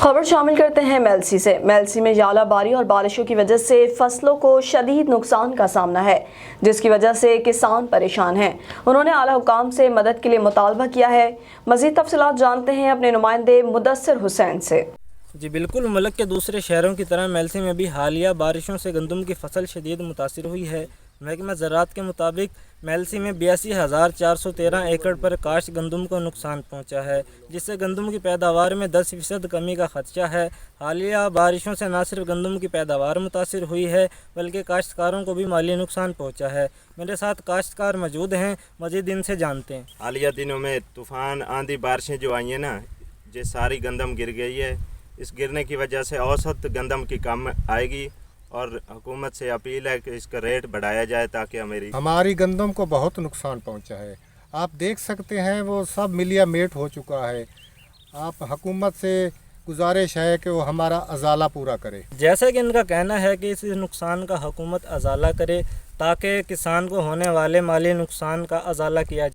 खबर शामिल करते हैं मेलसी से। मेलसी में यालाबारी और बारिशों की वजह से फसलों को शदीद नुकसान का सामना है, जिसकी वजह से किसान परेशान हैं। उन्होंने आला हुकाम से मदद के लिए मुतालबा किया है। मज़ीद तफसीलात जानते हैं अपने नुमाइंदे मुदस्सिर हुसैन से। जी बिल्कुल, मुल्क के दूसरे शहरों की तरह मेलसी में भी हालिया बारिशों से गंदम की फसल शदीद मुतासिर हुई है। महकमा ज़राअत के मुताबिक मेलसी में 82,413 एकड़ पर काश्त गंदम को नुकसान पहुंचा है, जिससे गंदम की पैदावार में 10% कमी का खदशा है। हालिया बारिशों से न सिर्फ गंदम की पैदावार मुतासिर हुई है, बल्कि काश्तकारों को भी माली नुकसान पहुंचा है। मेरे साथ काश्तकार मौजूद हैं, मज़ीद इनसे जानते हैं। हालिया दिनों में तूफ़ान आंधी बारिशें जो आई हैं ना, ये सारी गंदम गिर गई है। इस गिरने की वजह से औसत गंदम की कम आएगी और हुकूमत से अपील है कि इसका रेट बढ़ाया जाए ताकि हमारी गंदम को बहुत नुकसान पहुंचा है। आप देख सकते हैं वो सब मिलिया मेट हो चुका है। आप हुकूमत से गुजारिश है कि वो हमारा अजाला पूरा करे। जैसा कि इनका कहना है कि इस नुकसान का हुकूमत अजाला करे ताकि किसान को होने वाले माली नुकसान का अजाला किया जाए।